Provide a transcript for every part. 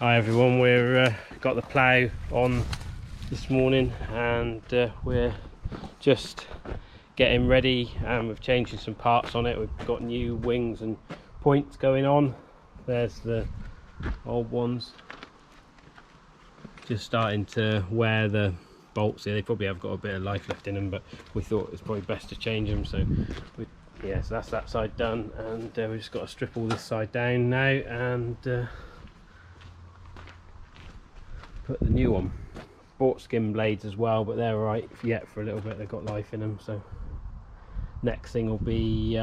Hi everyone, we're got the plough on this morning and we're just getting ready, and we've changed some parts on it. We've got new wings and points going on. There's the old ones, just starting to wear the bolts here. They probably have got a bit of life left in them, but we thought it's probably best to change them. So so that's that side done, and we've just got to strip all this side down now and put the new on. Bought skin blades as well, but they're alright yet for a little bit. They've got life in them. So next thing will be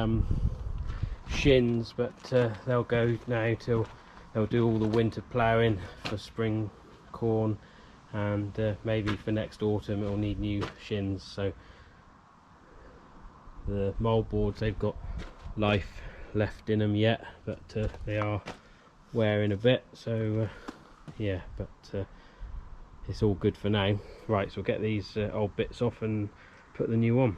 shins, but they'll go now till they'll do all the winter ploughing for spring corn, and maybe for next autumn it'll need new shins. So the mould boards, they've got life left in them yet, but they are wearing a bit. So yeah, but it's all good for now. Right, so we'll get these old bits off and put the new on.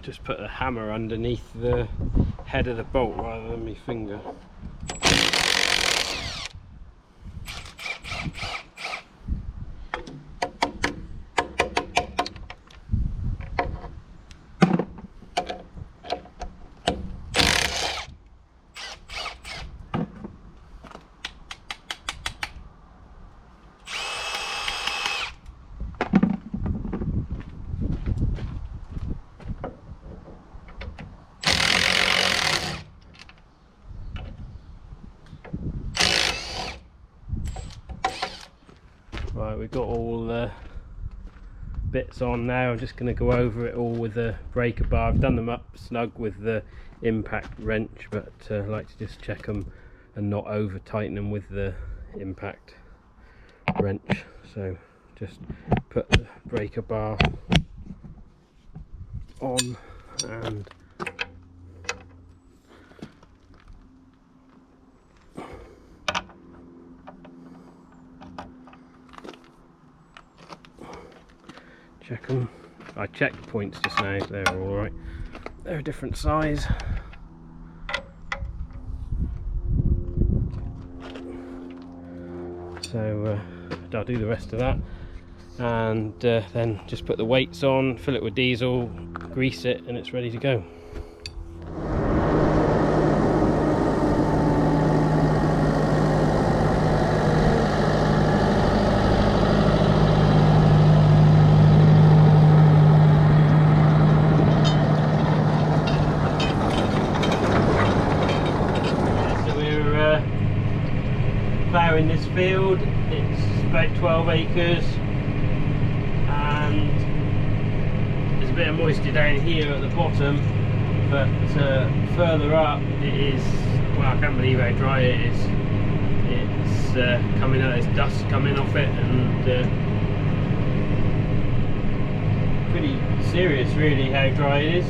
Just put a hammer underneath the head of the bolt rather than my finger. Right, we've got all the bits on now. I'm just going to go over it all with a breaker bar. I've done them up snug with the impact wrench, but I like to just check them and not over tighten them with the impact wrench. So just put the breaker bar on and check them. I checked the points just now, they're alright. They're a different size. So I'll do the rest of that, and then just put the weights on, fill it with diesel, grease it, and it's ready to go. Ploughing this field, it's about 12 acres, and there's a bit of moisture down here at the bottom, but further up it is, well, I can't believe how dry it is. It's coming out, there's dust coming off it, and pretty serious really how dry it is.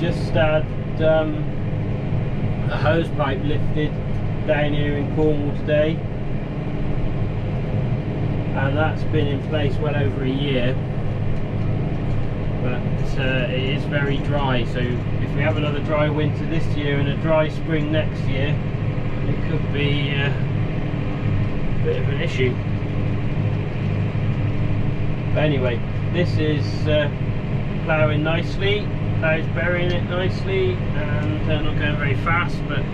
Just had a hose pipe lifted down here in Cornwall today, and that's been in place well over a year, but it is very dry. So if we have another dry winter this year and a dry spring next year, it could be a bit of an issue. But anyway, this is ploughing nicely. Plough's burying it nicely, and not going very fast, but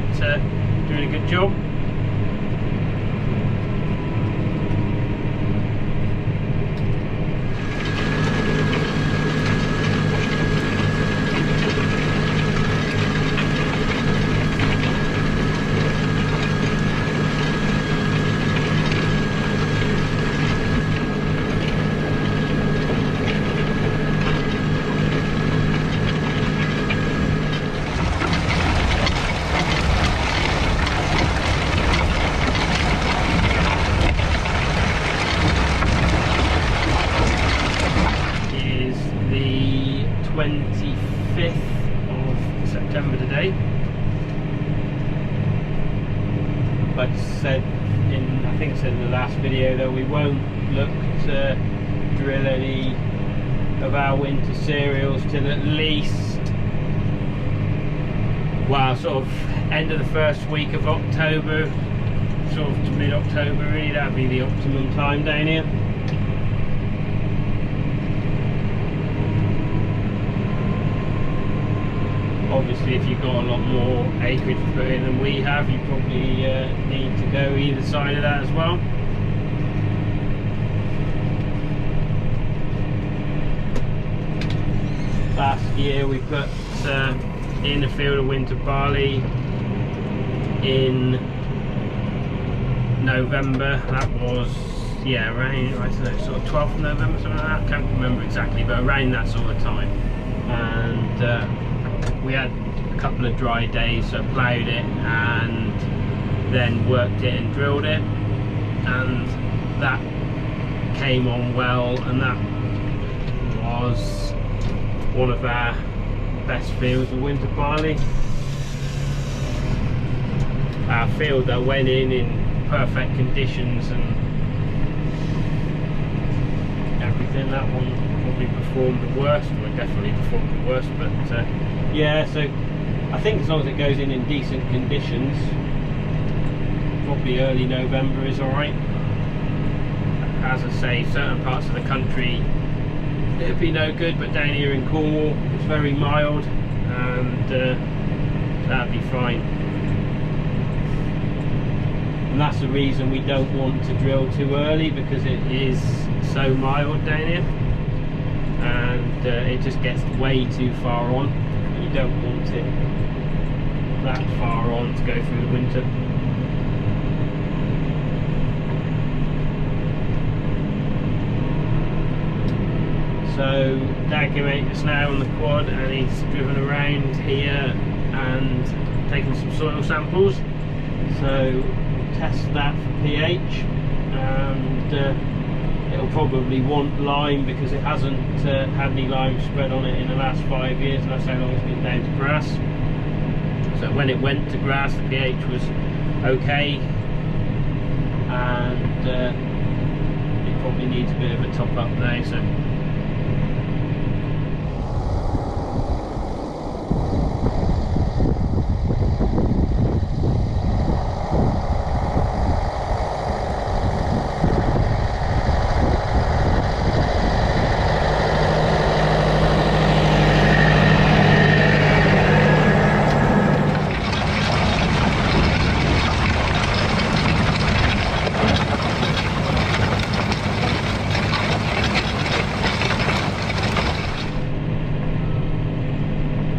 doing a good job. September today. Like I said in, I think I said in the last video, though, we won't look to drill any of our winter cereals till at least, well, sort of end of the first week of October, sort of to mid-October really. That'd be the optimum time down here. Obviously, if you've got a lot more acreage to put in than we have, you probably need to go either side of that as well. Last year we put in a field of winter barley in November. That was, yeah, around, I don't know, sort of 12th of November, something like that. I can't remember exactly, but around that sort of time. And we had a couple of dry days, so ploughed it and then worked it and drilled it, and that came on well, and that was one of our best fields of winter barley. Our field that went in perfect conditions and everything, that one probably performed the worst, or definitely performed the worst, but yeah, so I think as long as it goes in decent conditions, probably early November is alright. As I say, certain parts of the country it'd be no good, but down here in Cornwall it's very mild, and that'd be fine. And that's the reason we don't want to drill too early, because it is so mild down here, and it just gets way too far on. You don't want it that far on to go through the winter. So Dad came out just now on the quad, and he's driven around here and taken some soil samples. So we'll test that for pH, and it'll probably want lime because it hasn't had any lime spread on it in the last 5 years, and that's how long it's been down to grass. So when it went to grass, the pH was okay, and it probably needs a bit of a top up now. So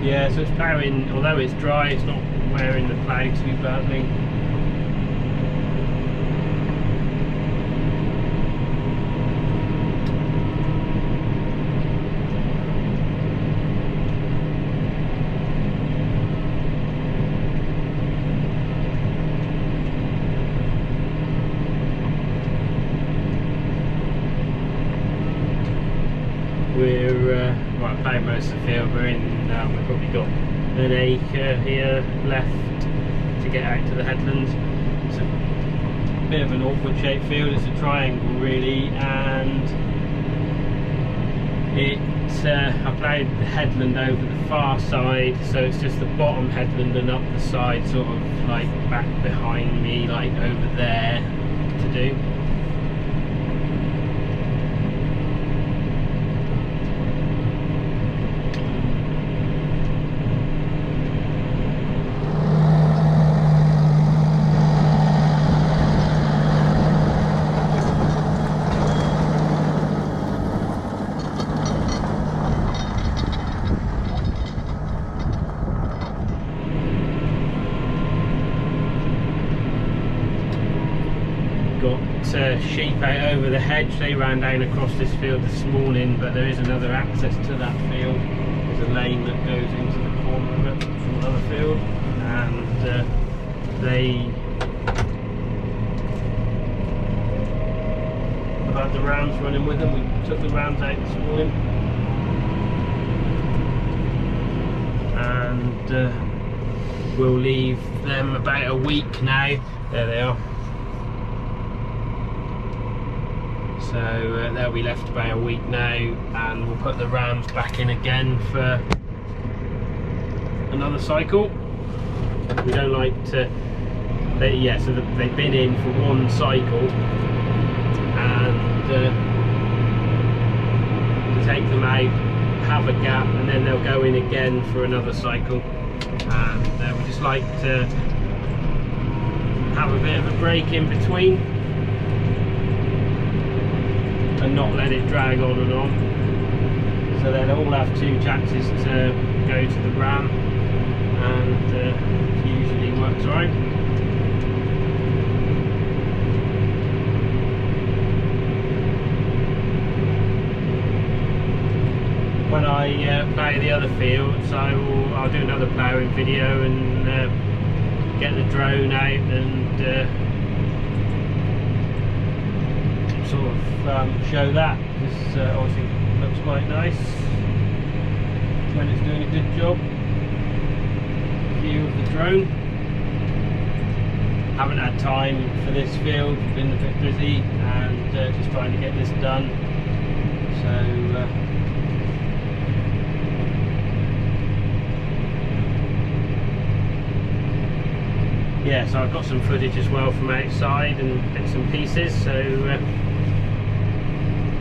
yeah, so it's ploughing, although it's dry, it's not wearing the plough too badly. We're ploughing most of the field. We're in. We've probably got an acre here left to get out to the headlands. It's a bit of an awkward shaped field. It's a triangle really, and I ploughed the headland over the far side, so it's just the bottom headland and up the side, sort of like back behind me, like over there, to do. Sheep out over the hedge. They ran down across this field this morning, but there is another access to that field. There's a lane that goes into the corner of it from another field, and they have had the rams running with them. We took the rams out this morning, and we'll leave them about a week now. There they are. So they'll be left about a week now, and we'll put the rams back in again for another cycle. We don't like to, so they've been in for one cycle, and take them out, have a gap, and then they'll go in again for another cycle. And we just like to have a bit of a break in between and not let it drag on and on, so they'll all have 2 chances to go to the ram, and it usually works right. When I plough the other fields, I'll do another ploughing video and get the drone out and sort of show that, because obviously it looks quite nice when it's doing a good job. View of the drone. Haven't had time for this field, been a bit busy, and just trying to get this done. So yeah, so I've got some footage as well from outside and bits and pieces, so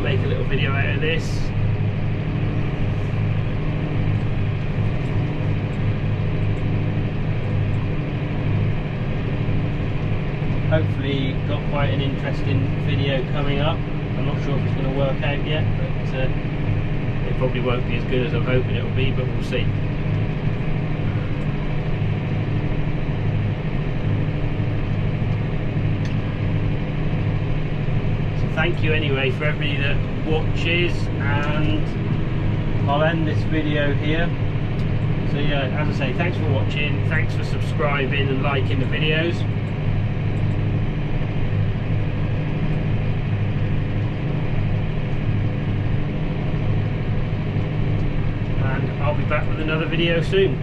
make a little video out of this. Hopefully got quite an interesting video coming up. I'm not sure if it's going to work out yet, but it probably won't be as good as I'm hoping it will be, but we'll see. Thank you anyway for everybody that watches, and I'll end this video here. So yeah, as I say, thanks for watching, thanks for subscribing and liking the videos, and I'll be back with another video soon.